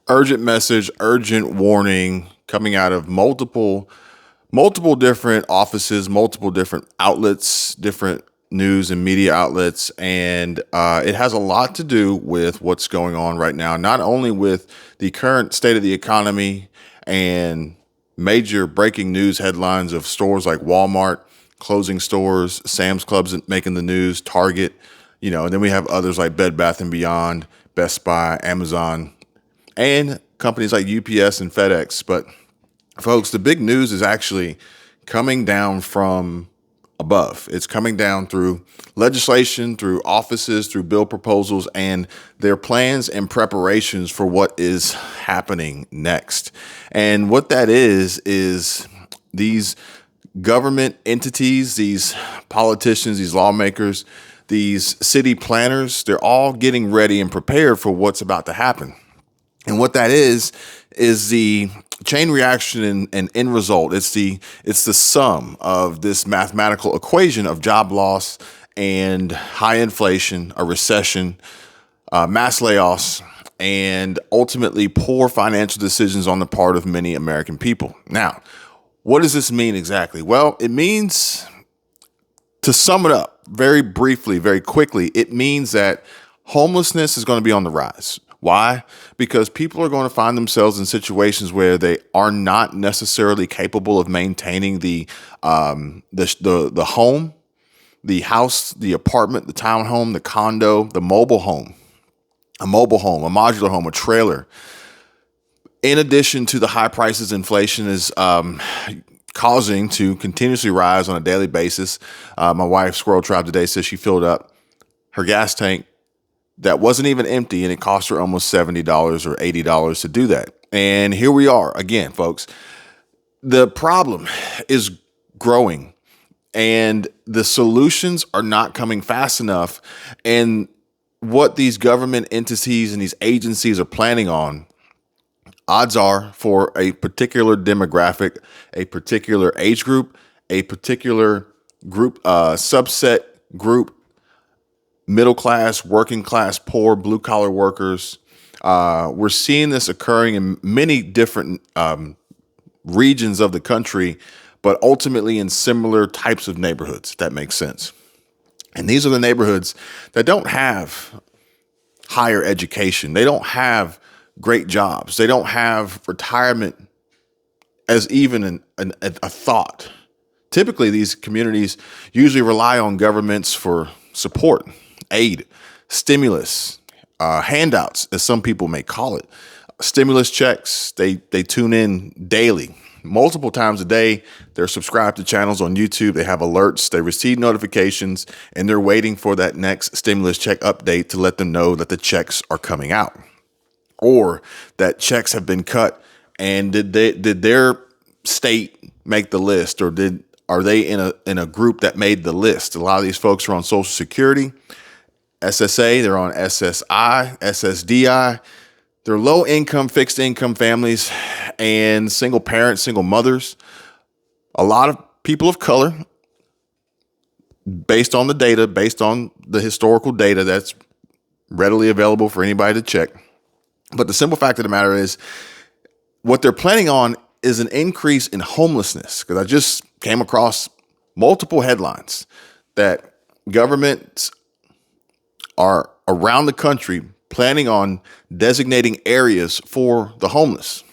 Urgent message, urgent warning coming out of multiple different offices, multiple different outlets, different news and media outlets, and it has a lot to do with what's going on right now. Not only with the current state of the economy and major breaking news headlines of stores like Walmart closing stores, Sam's Club's making the news, Target, and then we have others like Bed Bath and Beyond, Best Buy, Amazon, and companies like UPS and FedEx. But folks, the big news is actually coming down from above. It's coming down through legislation, through offices, through bill proposals, and their plans and preparations for what is happening next. And what that is these government entities, these politicians, these lawmakers, these city planners, they're all getting ready and prepared for what's about to happen. And what that is the chain reaction and end result. It's the sum of this mathematical equation of job loss and high inflation, a recession, mass layoffs, and ultimately poor financial decisions on the part of many American people. Now, what does this mean exactly? Well, it means, to sum it up very briefly, very quickly, it means that homelessness is going to be on the rise. Why? Because people are going to find themselves in situations where they are not necessarily capable of maintaining the home, the house, the apartment, the townhome, the condo, the mobile home, a modular home, a trailer. In addition to the high prices inflation is causing to continuously rise on a daily basis. My wife, Squirrel Tribe, today says she filled up her gas tank that wasn't even empty, and it cost her almost $70 or $80 to do that. And here we are again, folks. The problem is growing, and the solutions are not coming fast enough. And what these government entities and these agencies are planning on, odds are, for a particular demographic, a particular age group, a particular group, subset group, middle class, working class, poor, blue collar workers. We're seeing this occurring in many different regions of the country, but ultimately in similar types of neighborhoods, if that makes sense. And these are the neighborhoods that don't have higher education. They don't have great jobs. They don't have retirement as even a thought. Typically, these communities usually rely on governments for support, aid, stimulus, handouts, as some people may call it, stimulus checks. They tune in daily, multiple times a day. They're subscribed to channels on YouTube. They have alerts. They receive notifications, and they're waiting for that next stimulus check update to let them know that the checks are coming out, or that checks have been cut. And did their state make the list, or are they in a group that made the list? A lot of these folks are on Social Security, SSA, they're on SSI, SSDI. They're low income, fixed income families and single parents, single mothers. A lot of people of color, based on the data, based on the historical data that's readily available for anybody to check. But the simple fact of the matter is, what they're planning on is an increase in homelessness. Because I just came across multiple headlines that governments are around the country planning on designating areas for the homeless.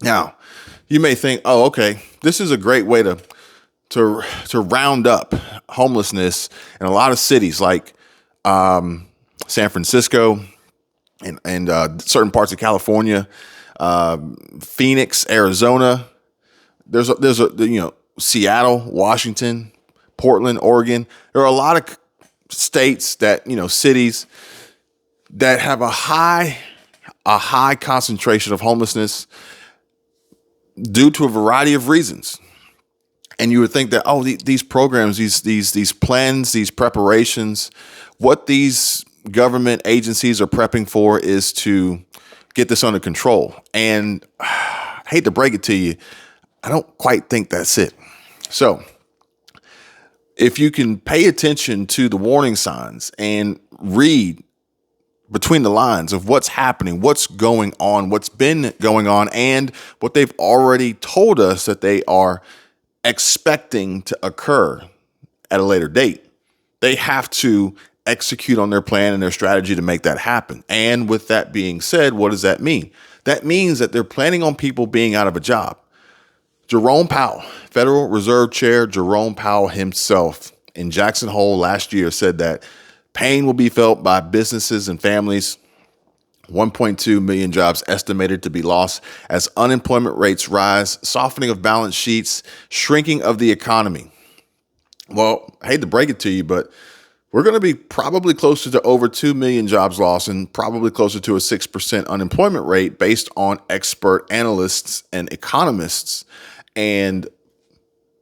Now, you may think, oh, okay, this is a great way to round up homelessness in a lot of cities like San Francisco and certain parts of California, Phoenix, Arizona. There's Seattle, Washington, Portland, Oregon. There are a lot of states that, cities that have a high concentration of homelessness due to a variety of reasons. And you would think that, these programs, these plans, these preparations, what these government agencies are prepping for is to get this under control. And I hate to break it to you, I don't quite think that's it. So if you can pay attention to the warning signs and read between the lines of what's happening, what's going on, what's been going on, and what they've already told us that they are expecting to occur at a later date. They have to execute on their plan and their strategy to make that happen. And with that being said, what does that mean? That means that they're planning on people being out of a job. Jerome Powell, Federal Reserve Chair Jerome Powell himself in Jackson Hole last year said that pain will be felt by businesses and families. 1.2 million jobs estimated to be lost as unemployment rates rise, softening of balance sheets, shrinking of the economy. Well, I hate to break it to you, but we're going to be probably closer to over 2 million jobs lost and probably closer to a 6% unemployment rate based on expert analysts and economists and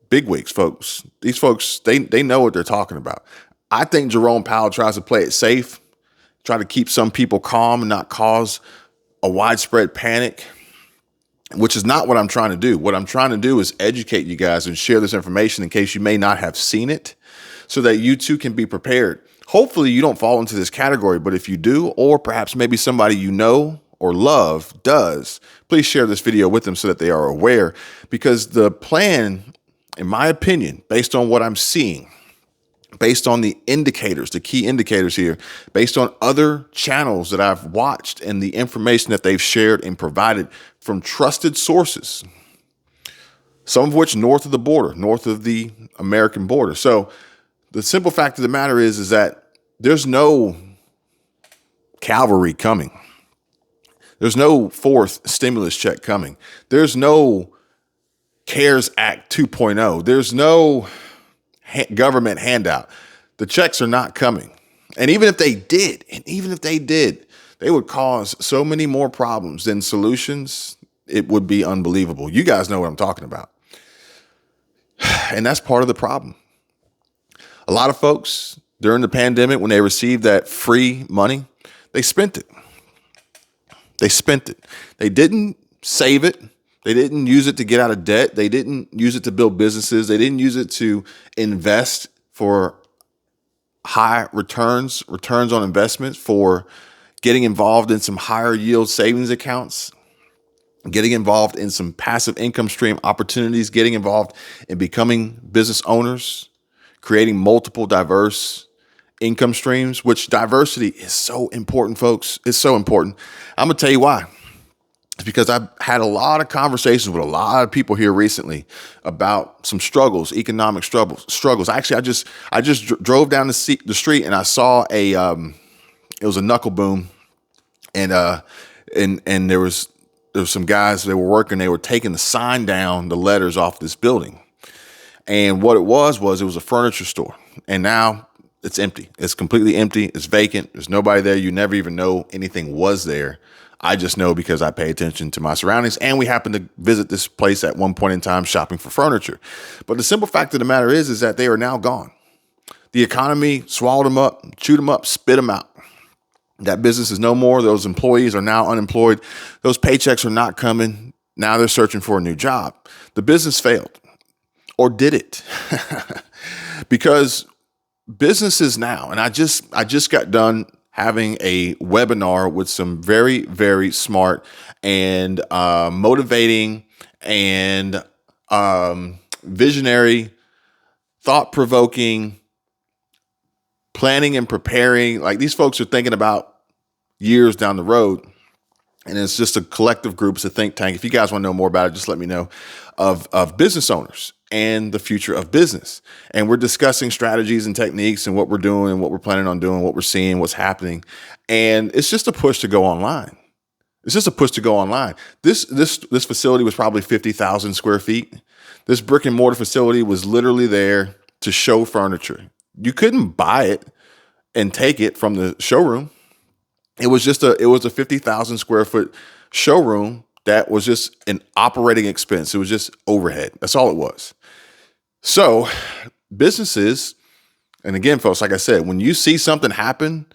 bigwigs, folks. These folks, they know what they're talking about. I think Jerome Powell tries to play it safe, try to keep some people calm and not cause a widespread panic, which is not what I'm trying to do. What I'm trying to do is educate you guys and share this information in case you may not have seen it so that you too can be prepared. Hopefully you don't fall into this category, but if you do, or perhaps maybe somebody you know or love does, please share this video with them so that they are aware, because the plan, in my opinion, based on what I'm seeing, based on the indicators, the key indicators here, based on other channels that I've watched and the information that they've shared and provided from trusted sources, some of which north of the border, north of the American border. So the simple fact of the matter is that there's no cavalry coming. There's no fourth stimulus check coming. There's no CARES Act 2.0. There's no government handout. The checks are not coming. And even if they did, they would cause so many more problems than solutions. It would be unbelievable. You guys know what I'm talking about. And that's part of the problem. A lot of folks during the pandemic, when they received that free money, they spent it. They didn't save it. They didn't use it to get out of debt. They didn't use it to build businesses. They didn't use it to invest for high returns on investments, for getting involved in some higher yield savings accounts, getting involved in some passive income stream opportunities, getting involved in becoming business owners, creating multiple diverse income streams, which diversity is so important, folks. It's so important. I'm going to tell you why. It's because I've had a lot of conversations with a lot of people here recently about some struggles, economic struggles. Actually, I just drove down the street and I saw it was a knuckle boom, and there was some guys, they were working, they were taking the sign down, the letters off this building. And what it was a furniture store. And now it's empty. It's completely empty. It's vacant. There's nobody there. You never even know anything was there. I just know because I pay attention to my surroundings, and we happened to visit this place at one point in time shopping for furniture. But the simple fact of the matter is that they are now gone. The economy swallowed them up, chewed them up, spit them out. That business is no more. Those employees are now unemployed. Those paychecks are not coming. Now they're searching for a new job. The business failed. Or did it? Because businesses now, and I just got done having a webinar with some very, very smart and motivating and visionary, thought-provoking, planning and preparing. Like, these folks are thinking about years down the road. And it's just a collective group. It's a think tank. If you guys want to know more about it, just let me know, of business owners and the future of business. And we're discussing strategies and techniques and what we're doing and what we're planning on doing, what we're seeing, what's happening. And it's just a push to go online. It's just a push to go online. This facility was probably 50,000 square feet. This brick and mortar facility was literally there to show furniture. You couldn't buy it and take it from the showroom. It was a 50,000 square foot showroom that was just an operating expense. It was just overhead. That's all it was. So businesses, and again, folks, like I said, when you see something happen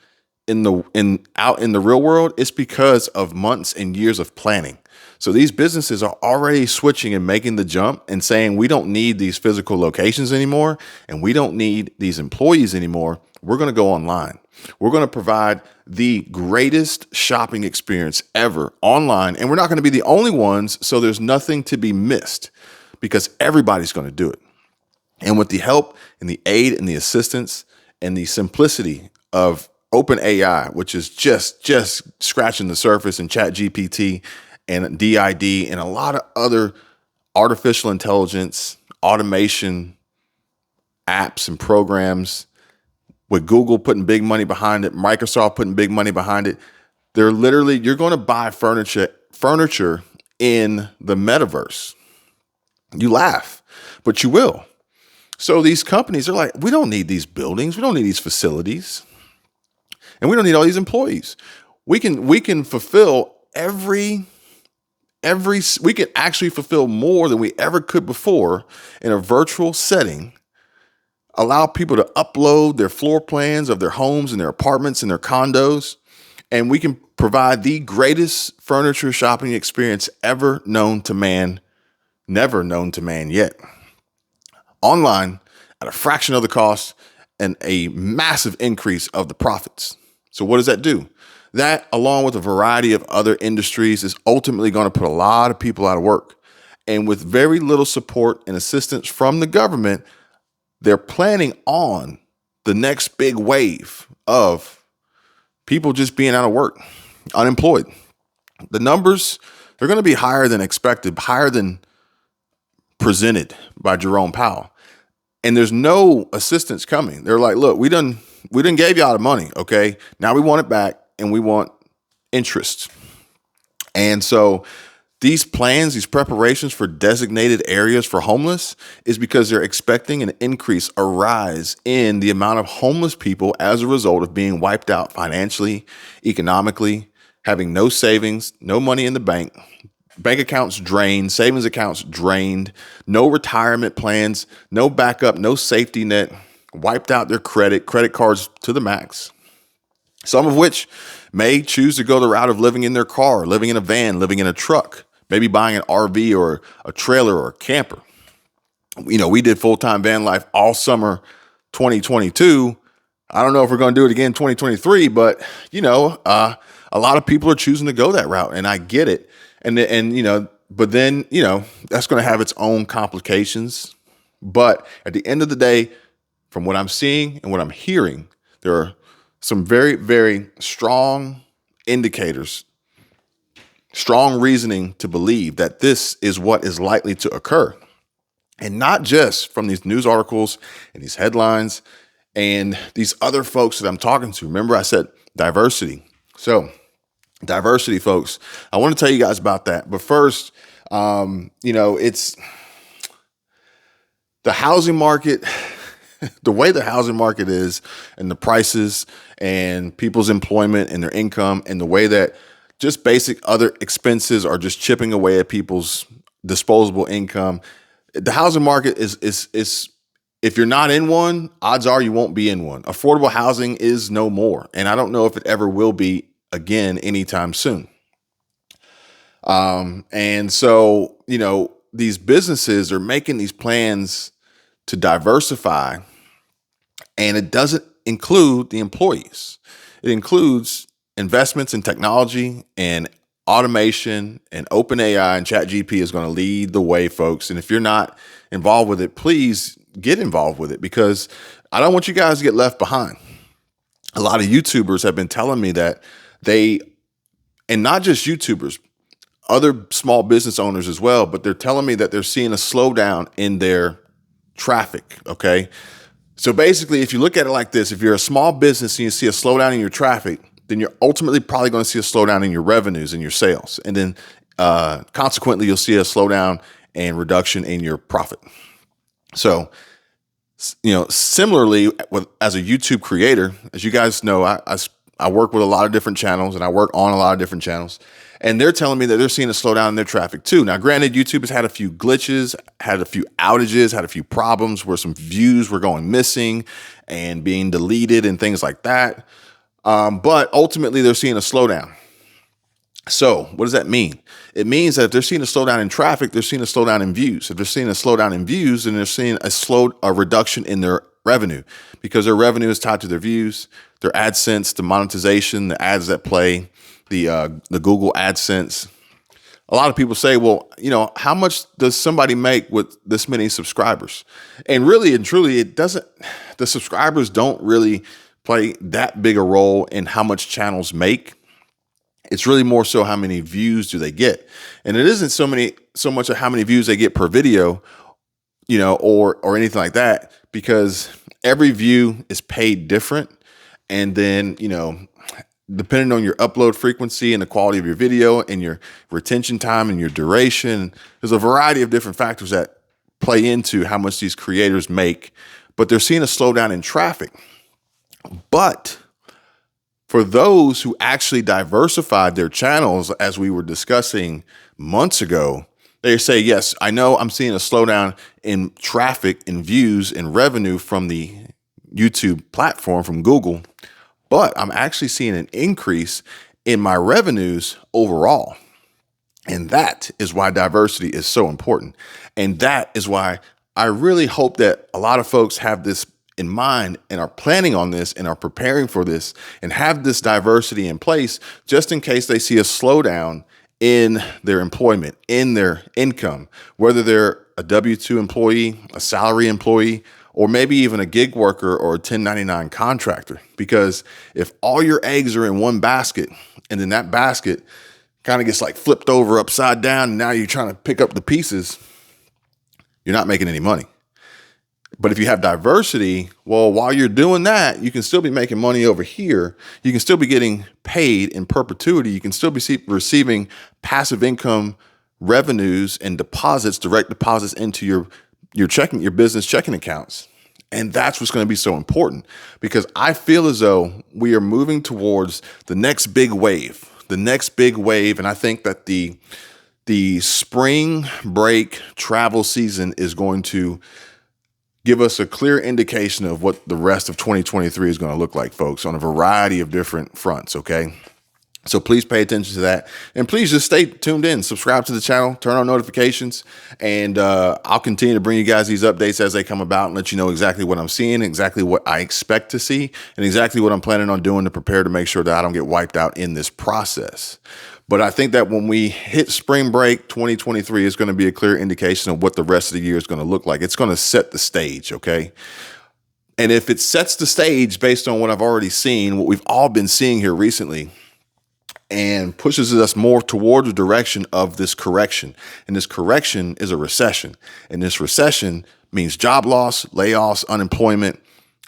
out in the real world, it's because of months and years of planning. So these businesses are already switching and making the jump and saying, we don't need these physical locations anymore, and we don't need these employees anymore. We're going to go online. We're going to provide the greatest shopping experience ever online, and we're not going to be the only ones, so there's nothing to be missed because everybody's going to do it. And with the help and the aid and the assistance and the simplicity of open AI, which is just scratching the surface, and chat GPT and DID and a lot of other artificial intelligence, automation apps and programs, with Google putting big money behind it, Microsoft putting big money behind it. They're literally, you're going to buy furniture in the metaverse. You laugh, but you will. So these companies are like, we don't need these buildings. We don't need these facilities. And we don't need all these employees. We can fulfill we can actually fulfill more than we ever could before in a virtual setting. Allow people to upload their floor plans of their homes and their apartments and their condos. And we can provide the greatest furniture shopping experience ever known to man, never known to man yet. Online at a fraction of the cost and a massive increase of the profits. So what does that do? That, along with a variety of other industries, is ultimately going to put a lot of people out of work. And with very little support and assistance from the government, they're planning on the next big wave of people just being out of work, unemployed. The numbers, they're going to be higher than expected, higher than presented by Jerome Powell. And there's no assistance coming. They're like, look, we done gave y'all the money, okay? Now we want it back, and we want interest. And so these plans, these preparations for designated areas for homeless is because they're expecting a rise in the amount of homeless people as a result of being wiped out financially, economically, having no savings, no money in the bank accounts drained, savings accounts drained, no retirement plans, no backup, no safety net, wiped out their credit cards to the max. Some of which may choose to go the route of living in their car, living in a van, living in a truck, maybe buying an RV or a trailer or a camper. You know, we did full-time van life all summer 2022. I don't know if we're going to do it again in 2023, but a lot of people are choosing to go that route, and I get it. But then that's going to have its own complications. But at the end of the day, from what I'm seeing and what I'm hearing, there are some very, very strong indicators, strong reasoning to believe that this is what is likely to occur. And not just from these news articles and these headlines and these other folks that I'm talking to. Remember, I said diversity. So diversity, folks, I want to tell you guys about that. But first, it's the housing market. The way the housing market is, and the prices and people's employment and their income, and the way that just basic other expenses are just chipping away at people's disposable income. The housing market is if you're not in one, odds are you won't be in one. Affordable housing is no more. And I don't know if it ever will be again anytime soon. And so, these businesses are making these plans to diversify, and it doesn't include the employees. It includes investments in technology and automation, and open AI and chat GP is going to lead the way, folks. And if you're not involved with it, please get involved with it, because I don't want you guys to get left behind. A lot of YouTubers have been telling me that and not just YouTubers, other small business owners as well, but they're telling me that they're seeing a slowdown in their traffic. Okay. So basically, if you look at it like this, if you're a small business and you see a slowdown in your traffic, then you're ultimately probably going to see a slowdown in your revenues and your sales. And then consequently, you'll see a slowdown and reduction in your profit. So, similarly, as a YouTube creator, as you guys know, I work with a lot of different channels, and I work on a lot of different channels. And they're telling me that they're seeing a slowdown in their traffic too. Now, granted, YouTube has had a few glitches, had a few outages, had a few problems where some views were going missing and being deleted and things like that. But ultimately, they're seeing a slowdown. So what does that mean? It means that if they're seeing a slowdown in traffic, they're seeing a slowdown in views. If they're seeing a slowdown in views, then they're seeing a reduction in their revenue, because their revenue is tied to their views. their AdSense, the monetization, the ads that play, the Google AdSense. A lot of people say, well, how much does somebody make with this many subscribers? And really and truly, the subscribers don't really play that big a role in how much channels make. It's really more so how many views do they get. And it isn't so much of how many views they get per video, or anything like that, because every view is paid different. And then, depending on your upload frequency and the quality of your video and your retention time and your duration, there's a variety of different factors that play into how much these creators make. But they're seeing a slowdown in traffic. But for those who actually diversified their channels, as we were discussing months ago, they say, yes, I know I'm seeing a slowdown in traffic and views and revenue from the YouTube platform, from Google, but I'm actually seeing an increase in my revenues overall. And that is why diversity is so important. And that is why I really hope that a lot of folks have this in mind and are planning on this and are preparing for this and have this diversity in place, just in case they see a slowdown in their employment, in their income, whether they're a W-2 employee, a salary employee, or maybe even a gig worker or a 1099 contractor. Because if all your eggs are in one basket and then that basket kind of gets like flipped over upside down and now you're trying to pick up the pieces, you're not making any money. But if you have diversity, well, while you're doing that, you can still be making money over here. You can still be getting paid in perpetuity. You can still be receiving passive income revenues and deposits, direct deposits into your business checking accounts. And that's what's going to be so important, because I feel as though we are moving towards the next big wave, And I think that the spring break travel season is going to give us a clear indication of what the rest of 2023 is going to look like, folks, on a variety of different fronts, okay? So please pay attention to that. And please just stay tuned in, subscribe to the channel, turn on notifications, and I'll continue to bring you guys these updates as they come about and let you know exactly what I'm seeing, exactly what I expect to see, and exactly what I'm planning on doing to prepare to make sure that I don't get wiped out in this process. But I think that when we hit spring break 2023, it's going to be a clear indication of what the rest of the year is going to look like. It's going to set the stage, okay? And if it sets the stage based on what I've already seen, what we've all been seeing here recently, and pushes us more toward the direction of this correction. And this correction is a recession. And this recession means job loss, layoffs, unemployment,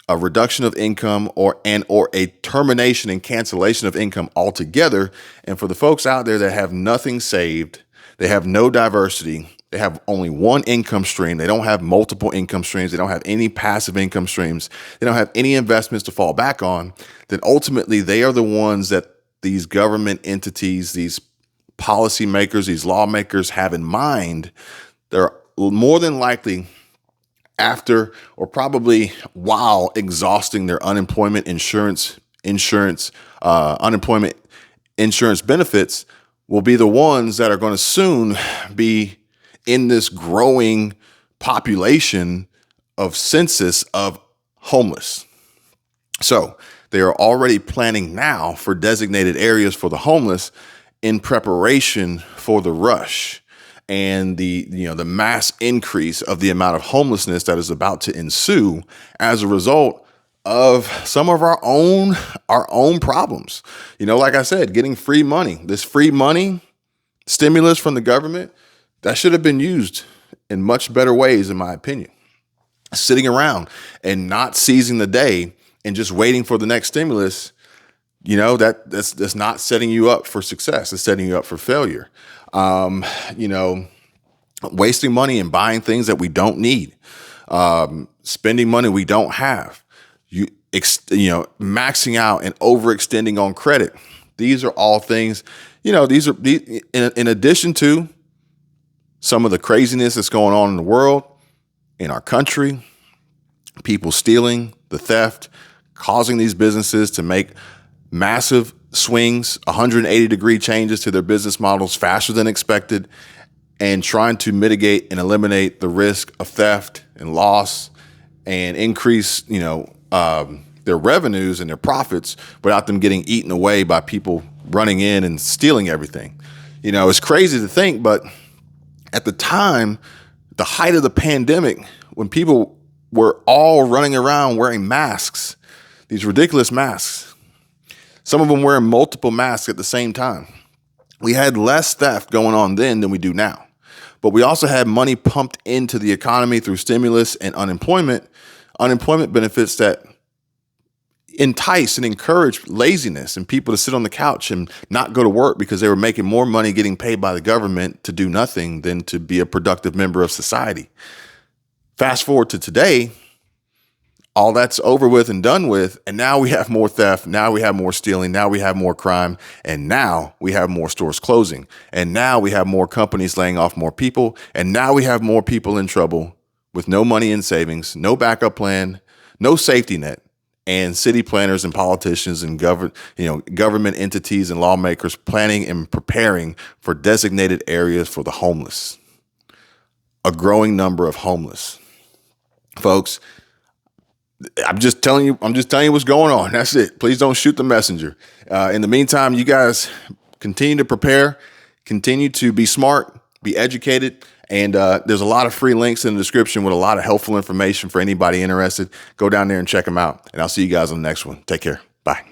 a reduction of income, or a termination and cancellation of income altogether. And for the folks out there that have nothing saved, they have no diversity, they have only one income stream, they don't have multiple income streams, they don't have any passive income streams, they don't have any investments to fall back on, then ultimately they are the ones that these government entities, these policymakers, these lawmakers have in mind. They're more than likely, after or probably while exhausting their unemployment insurance benefits, will be the ones that are going to soon be in this growing population of census of homeless. So they are already planning now for designated areas for the homeless in preparation for the rush and the mass increase of the amount of homelessness that is about to ensue as a result of some of our own problems. Like I said, getting free money, this free money stimulus from the government, that should have been used in much better ways, in my opinion. Sitting around and not seizing the day and just waiting for the next stimulus, that's not setting you up for success. It's setting you up for failure. Wasting money and buying things that we don't need, spending money we don't have, maxing out and overextending on credit. These are all things, these in addition to some of the craziness that's going on in the world, in our country, people stealing, the theft, causing these businesses to make massive swings, 180-degree changes to their business models faster than expected, and trying to mitigate and eliminate the risk of theft and loss and increase, their their revenues and their profits without them getting eaten away by people running in and stealing everything. You know, it's crazy to think, but at the time, the height of the pandemic, when people were all running around wearing masks, these ridiculous masks, some of them wearing multiple masks at the same time, we had less theft going on then than we do now. But we also had money pumped into the economy through stimulus and unemployment benefits that entice and encourage laziness and people to sit on the couch and not go to work because they were making more money getting paid by the government to do nothing than to be a productive member of society. Fast forward to today, all that's over with and done with, and now we have more theft, now we have more stealing, now we have more crime, and now we have more stores closing, and now we have more companies laying off more people, and now we have more people in trouble with no money in savings, no backup plan, no safety net, and city planners and politicians and government entities and lawmakers planning and preparing for designated areas for the homeless. A growing number of homeless. Folks, I'm just telling you what's going on. That's it. Please don't shoot the messenger. In the meantime, you guys continue to prepare, continue to be smart, be educated. And there's a lot of free links in the description with a lot of helpful information for anybody interested. Go down there and check them out. And I'll see you guys on the next one. Take care. Bye.